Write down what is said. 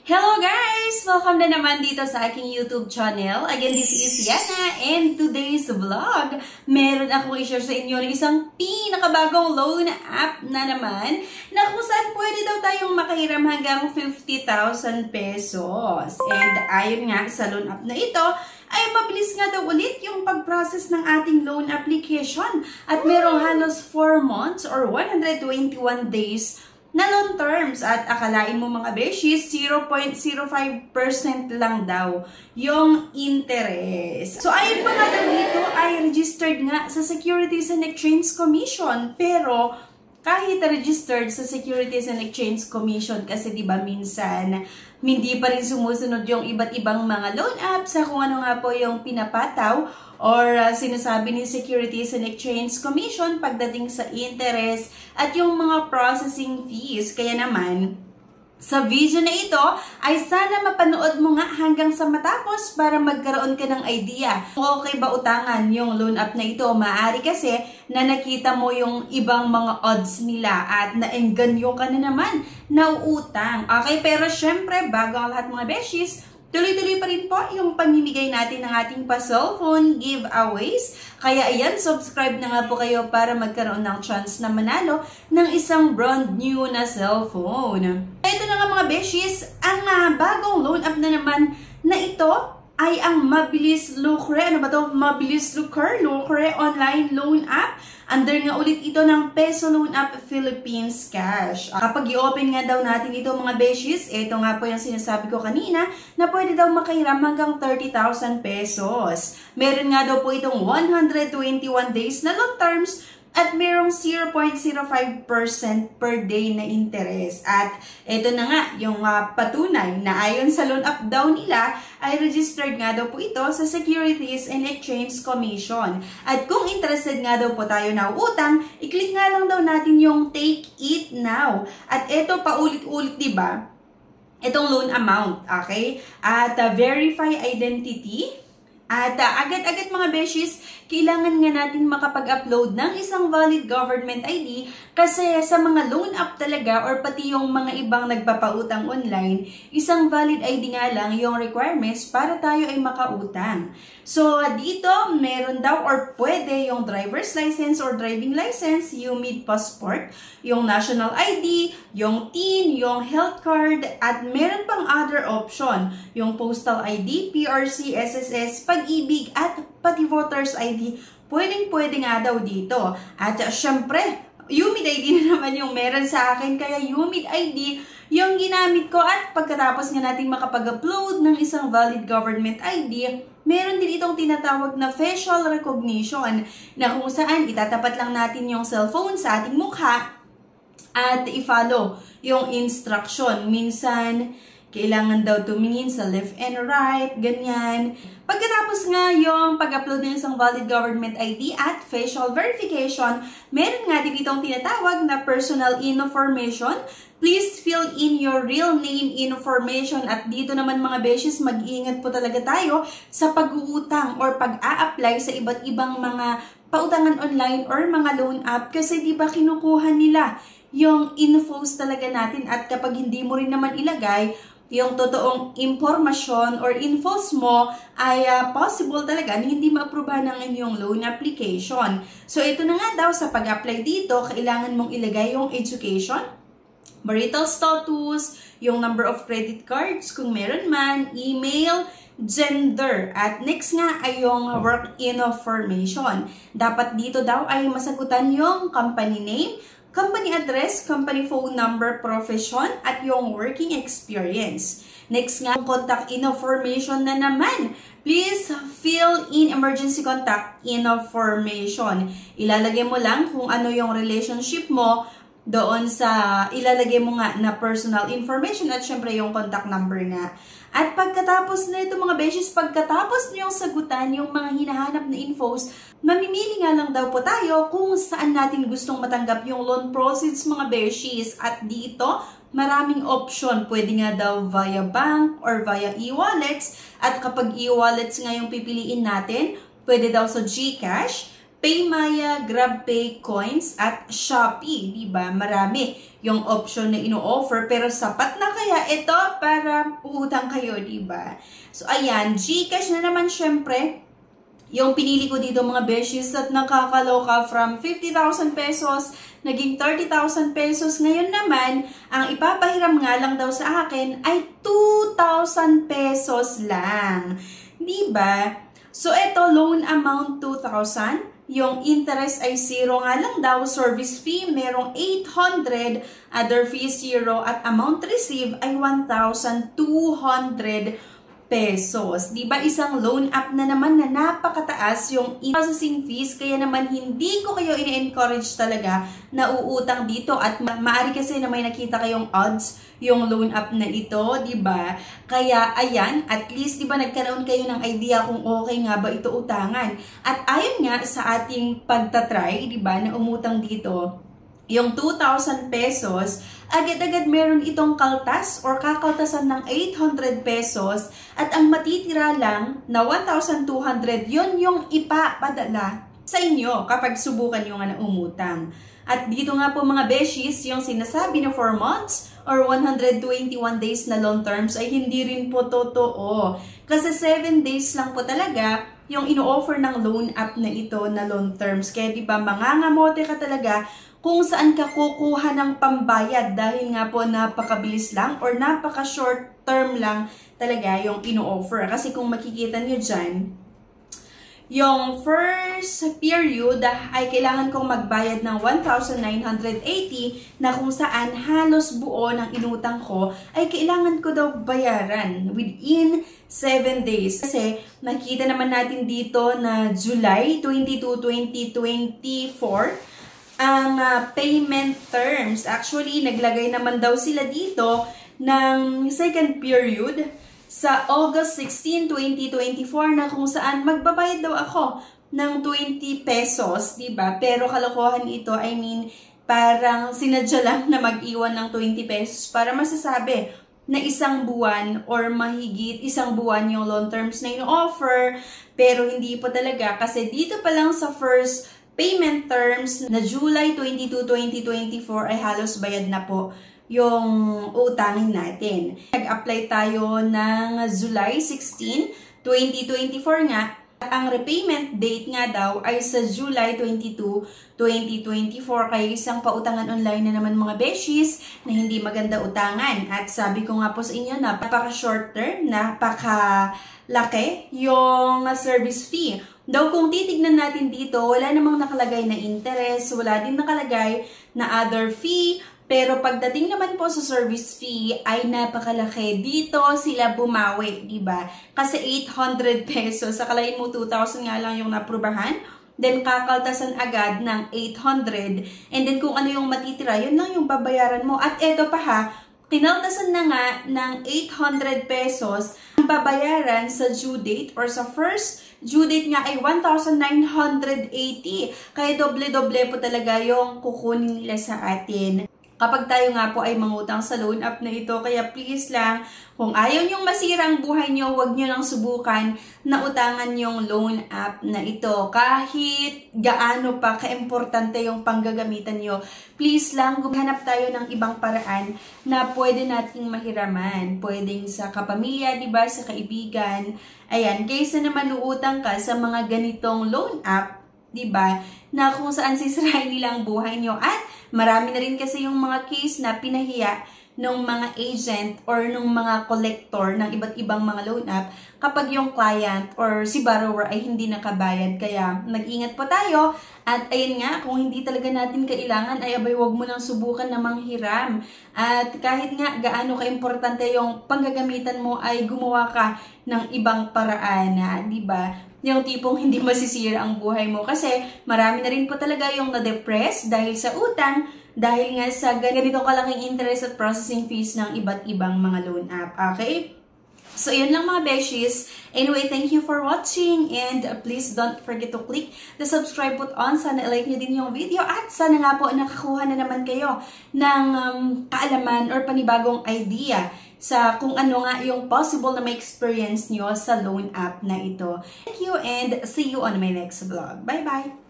Hello guys! Welcome na naman dito sa aking YouTube channel. Again, this is Yana and today's vlog, meron akong i-share sa inyo ng isang pinakabagong loan app na naman na kung saan pwede daw tayong makahiram hanggang 50,000 pesos. And ayon nga sa loan app na ito, ay mabilis nga daw ulit yung pag-process ng ating loan application at merong halos 4 months or 121 days na loan terms at akalain mo mga beshies, 0.05% lang daw yung interest. So ayon pa nga daw dito ay registered nga sa Securities and Exchange Commission, pero kahit registered sa Securities and Exchange Commission kasi diba minsan hindi pa rin sumusunod yung iba't ibang mga loan apps sa kung ano nga po yung pinapataw or sinasabi ni Securities and Exchange Commission pagdating sa interest at yung mga processing fees. Kaya naman, sa video na ito ay sana mapanood mo nga hanggang sa matapos para magkaroon ka ng idea kung okay ba utangan yung loan app na ito. Maaari kasi na nakita mo yung ibang mga odds nila at naengganyo ka na naman na utang. Okay, pero syempre bago ang lahat mga beshies, tuloy-tuloy pa rin po yung pamimigay natin ng ating pa-cellphone giveaways. Kaya ayan, subscribe na nga po kayo para magkaroon ng chance na manalo ng isang brand new na cellphone. Ito na nga mga beshies, ang bagong loan app na naman na ito ay ang Mabilis Lucre. Ano ba to? Mabilis Lucre online loan app. Under nga ulit ito ng Peso Loan App Philippines Cash. Kapag i-open nga daw natin ito mga beshies, ito nga po yung sinasabi ko kanina na pwede daw makahiram hanggang 30,000 pesos. Meron nga daw po itong 121 days na loan terms at merong 0.05% per day na interest. At ito na nga yung patunay na ayon sa loan app daw nila ay registered nga daw po ito sa Securities and Exchange Commission. At kung interested nga daw po tayo na utang, i-click nga lang daw natin yung Take It Now. At ito paulit-ulit, diba? Itong loan amount, okay? At verify identity. At agad-agad mga beshies, kailangan nga natin makapag-upload ng isang valid government ID kasi sa mga loan app talaga or pati yung mga ibang nagpapautang online, isang valid ID nga lang yung requirements para tayo ay makautang. So dito, meron daw or pwede yung driver's license or driving license, UMID passport, yung national ID, yung TIN, yung health card, at meron pang other option, yung postal ID, PRC, SSS, Pag-ibig, at pati voters ID, pwedeng-pwede nga daw dito. At syempre, UMID ID na naman yung meron sa akin, kaya UMID ID yung ginamit ko. At pagkatapos nga natin makapag-upload ng isang valid government ID, meron din itong tinatawag na facial recognition na kung saan itatapat lang natin yung cellphone sa ating mukha at i-follow yung instruction. Minsan, kailangan daw tumingin sa left and right, ganyan. Pagkatapos nga yung pag-upload ng isang valid government ID at facial verification, meron nga din itong tinatawag na personal information. Please fill in your real name information. At dito naman mga beshies, mag-iingat po talaga tayo sa pag-uutang or pag-a-apply sa iba't ibang mga pautangan online or mga loan app kasi di ba kinukuha nila yung infos talaga natin at kapag hindi mo rin naman ilagay yung totoong impormasyon or infos mo ay possible talaga na hindi ma-aprobahan ng inyong loan application. So ito na nga daw sa pag-apply dito, kailangan mong ilagay yung education, marital status, yung number of credit cards kung meron man, email, gender, at next nga ay yung work information. Dapat dito daw ay masagutan yung company name, company address, company phone number, profession, at yung working experience. Next nga, contact information na naman. Please fill in emergency contact information. Ilalagay mo lang kung ano yung relationship mo doon sa ilalagay mo nga na personal information at syempre yung contact number nga. At pagkatapos na ito mga beshies, pagkatapos nyo yung sagutan yung mga hinahanap na infos, mamimili nga lang daw po tayo kung saan natin gustong matanggap yung loan proceeds mga beshies. At dito, maraming option. Pwede nga daw via bank or via e-wallets. At kapag e-wallets nga yung pipiliin natin, pwede daw sa GCash, PayMaya, GrabPay, Coins, at Shopee. Diba? Marami yung option na ino-offer. Pero sapat na kaya ito para uutang kayo, diba? So, ayan. GCash na naman syempre. Yung pinili ko dito mga beshies at nakakaloka from 50,000 pesos, naging 30,000 pesos. Ngayon naman, ang ipapahiram nga lang daw sa akin ay 2,000 pesos lang. Diba? So, ito, loan amount 2,000. Yung interest ay 0 nga lang daw. Service fee, merong 800. Other fee 0. At amount received ay 1,200 pesos. Diba isang loan app na naman na napakataas yung processing fees, kaya naman hindi ko kayo ini-encourage talaga na uutang dito at maaari kasi na may nakita kayong odds yung loan app na ito, diba? Kaya ayan, at least diba nagkaroon kayo ng idea kung okay nga ba ito utangan. At ayon nga sa ating pagtatry, diba, na umutang dito, yung 2,000 pesos, agad-agad meron itong kaltas or kakaltasan ng 800 pesos at ang matitira lang na 1,200, yun yung ipapadala sa inyo kapag subukan nyo nga na umutang. At dito nga po mga beshies, yung sinasabi na 4 months or 121 days na loan terms ay hindi rin po totoo. Kasi 7 days lang po talaga yung ino-offer ng loan app na ito na loan terms. Kaya diba mangangamote ka talaga kung saan ka kukuha ng pambayad dahil nga po napakabilis lang or napaka-short term lang talaga yung ino-offer. Kasi kung makikita nyo dyan, yung first period ay kailangan kong magbayad ng 1,980 na kung saan halos buo ng inutang ko ay kailangan ko daw bayaran within 7 days. Kasi nakita naman natin dito na July 22, 2024, ang payment terms. Actually, naglagay naman daw sila dito ng second period sa August 16, 2024 na kung saan magbabayad daw ako ng 20 pesos, diba? Pero kalokohan ito, I mean, parang sinadya lang na mag-iwan ng 20 pesos para masasabi na isang buwan or mahigit isang buwan yung loan terms na ino-offer. Pero hindi po talaga kasi dito pa lang sa first payment terms na July 22, 2024 ay halos bayad na po yung utangin natin. Nag-apply tayo ng July 16, 2024 nga. Ang repayment date nga daw ay sa July 22, 2024. Kaya isang pautangan online na naman mga beshies na hindi maganda utangan. At sabi ko nga po sa inyo, napaka-short term, napaka-laki yung service fee. Daw kung titignan natin dito, wala namang nakalagay na interest, wala din nakalagay na other fee. Pero pagdating naman po sa service fee ay napakalaki. Dito sila bumawi, diba? Kasi 800 pesos. Sakalain mo 2,000 nga lang yung naprubahan. Then kakaltasan agad ng 800. And then kung ano yung matitira, yun lang yung babayaran mo. At eto pa ha, kinaltasan na nga ng 800 pesos ang babayaran sa due date or sa first due date nga ay 1,980. Kaya doble-doble po talaga yung kukunin nila sa atin kapag tayo nga po ay mangutang sa loan app na ito. Kaya please lang, kung ayaw nyong masira ang buhay nyo, huwag nyo nang subukan na utangan yung loan app na ito. Kahit gaano pa kaimportante yung panggagamitan nyo, please lang, gumhanap tayo ng ibang paraan na pwede nating mahiraman. Pwedeng sa kapamilya, diba? Sa kaibigan. Ayan, kaysa naman uutang ka sa mga ganitong loan app, diba? Na kung saan sisirain nila ang buhay nyo. At marami na rin kasi yung mga case na pinahiya ng mga agent or ng mga collector ng iba't ibang mga loan app kapag yung client or si borrower ay hindi nakabayad. Kaya mag-ingat po tayo. At ayun nga, kung hindi talaga natin kailangan ay abay wag mo nang subukan na manghiram. At kahit nga gaano ka-importante yung panggagamitan mo ay gumawa ka ng ibang paraan, di ba? Yung tipong hindi masisira ang buhay mo. Kasi marami na rin po talaga yung na-depress dahil sa utang, dahil nga sa ganito kalaking interest at processing fees ng iba't ibang mga loan app. Okay? So, yun lang mga beshies. Anyway, thank you for watching and please don't forget to click the subscribe button. Sana like nyo din yung video at sana nga po nakakuha na naman kayo ng kaalaman or panibagong idea sa kung ano nga yung possible na may experience nyo sa loan app na ito. Thank you and see you on my next vlog. Bye-bye!